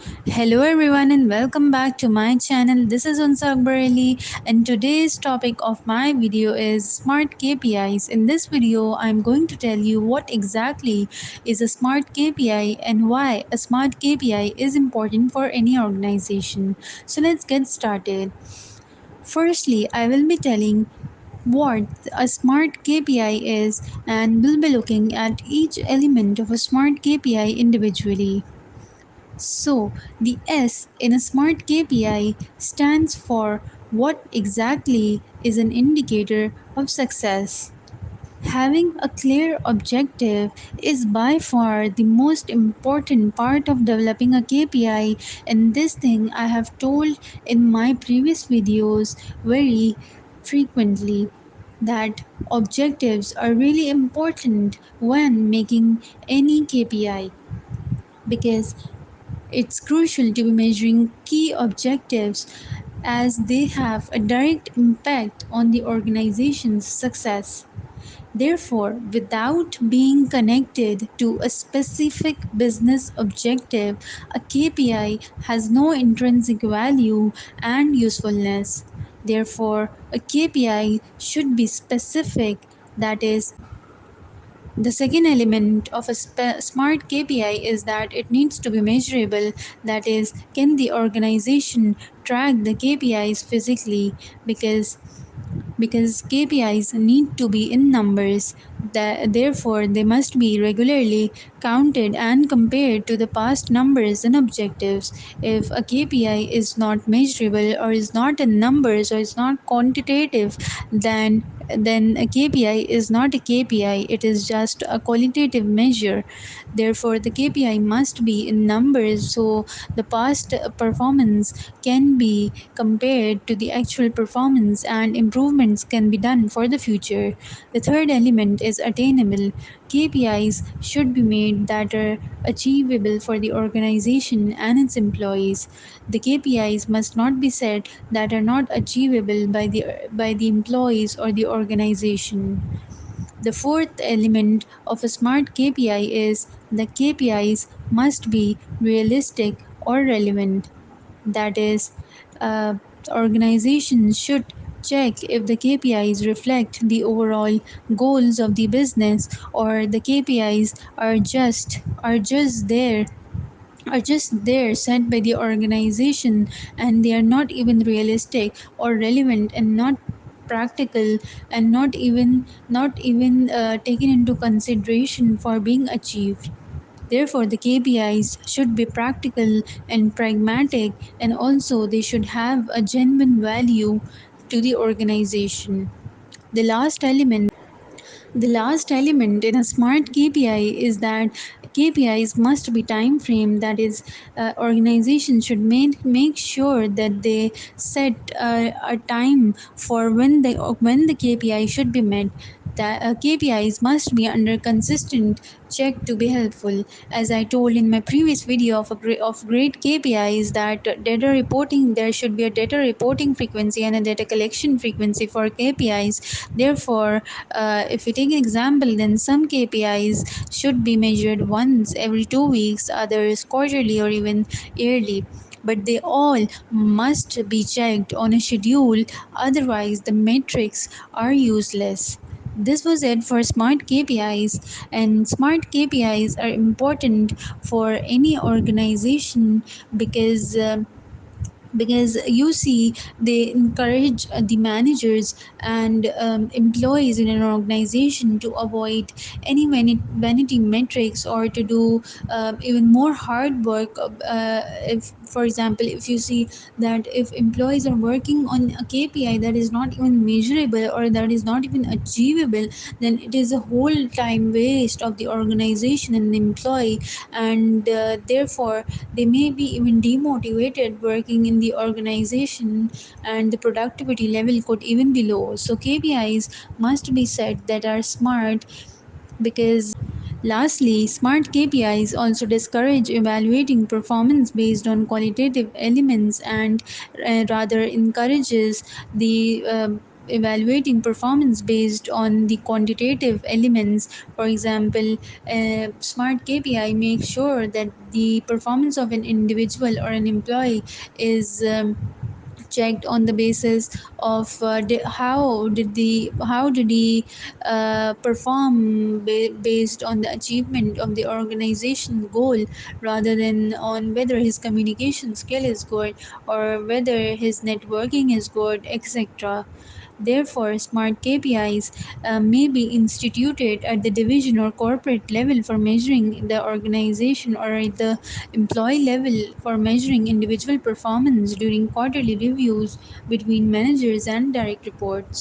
Hello everyone and welcome back to my channel. This is Unsa and today's topic of my video is smart KPIs. In this video, I'm going to tell you what exactly is a smart KPI and why a smart KPI is important for any organization. So let's get started. Firstly, I will be telling what a smart KPI is and we'll be looking at each element of a smart KPI individually. So, the S in a smart KPI stands for what exactly is an indicator of success. Having a clear objective is by far the most important part of developing a KPI, and this thing I have told in my previous videos very frequently that objectives are really important when making any KPI because it's crucial to be measuring key objectives as they have a direct impact on the organization's success. Therefore, without being connected to a specific business objective, a KPI has no intrinsic value and usefulness. Therefore, a KPI should be specific, that is, the second element of a smart KPI is that it needs to be measurable. That is, can the organization track the KPIs physically? Because KPIs need to be in numbers. Therefore, they must be regularly counted and compared to the past numbers and objectives. If a KPI is not measurable or is not in numbers or is not quantitative, then a KPI is not a KPI, it is just a qualitative measure. Therefore, the KPI must be in numbers so the past performance can be compared to the actual performance and improvements can be done for the future. The third element is attainable. KPIs should be made that are achievable for the organization and its employees. The KPIs must not be set that are not achievable by the employees or the organization. The fourth element of a smart KPI is the KPIs must be realistic or relevant. That is, uh, organizations should check if the KPIs reflect the overall goals of the business or the KPIs are just there set by the organization and they are not even realistic or relevant and not practical and not even taken into consideration for being achieved. Therefore, the KPIs should be practical and pragmatic, and also they should have a genuine value to the organization. The last element the last element in a smart KPI is that KPIs must be time frame. That is, organizations should make sure that they set a time for when the KPI should be met. That KPIs must be under consistent check to be helpful. As I told in my previous video of great KPIs that data reporting, there should be a data reporting frequency and a data collection frequency for KPIs. Therefore, if we take an example, then some KPIs should be measured once every 2 weeks, others quarterly or even yearly. But they all must be checked on a schedule, otherwise, the metrics are useless. This was it for smart KPIs, and smart KPIs are important for any organization because. Because you see they encourage the managers and employees in an organization to avoid any vanity metrics or to do even more hard work. If for example, if you see that if employees are working on a KPI that is not even measurable or that is not even achievable, then it is a whole time waste of the organization and the employee, and therefore they may be even demotivated working in the organization, and the productivity level could even be low. So KPIs must be set that are smart because lastly, smart KPIs also discourage evaluating performance based on qualitative elements and rather encourages the evaluating performance based on the quantitative elements. For example, smart KPI makes sure that the performance of an individual or an employee is checked on the basis of how did he perform based on the achievement of the organization goal, rather than on whether his communication skill is good or whether his networking is good, etc. Therefore, smart KPIs may be instituted at the division or corporate level for measuring the organization, or at the employee level for measuring individual performance during quarterly reviews between managers and direct reports.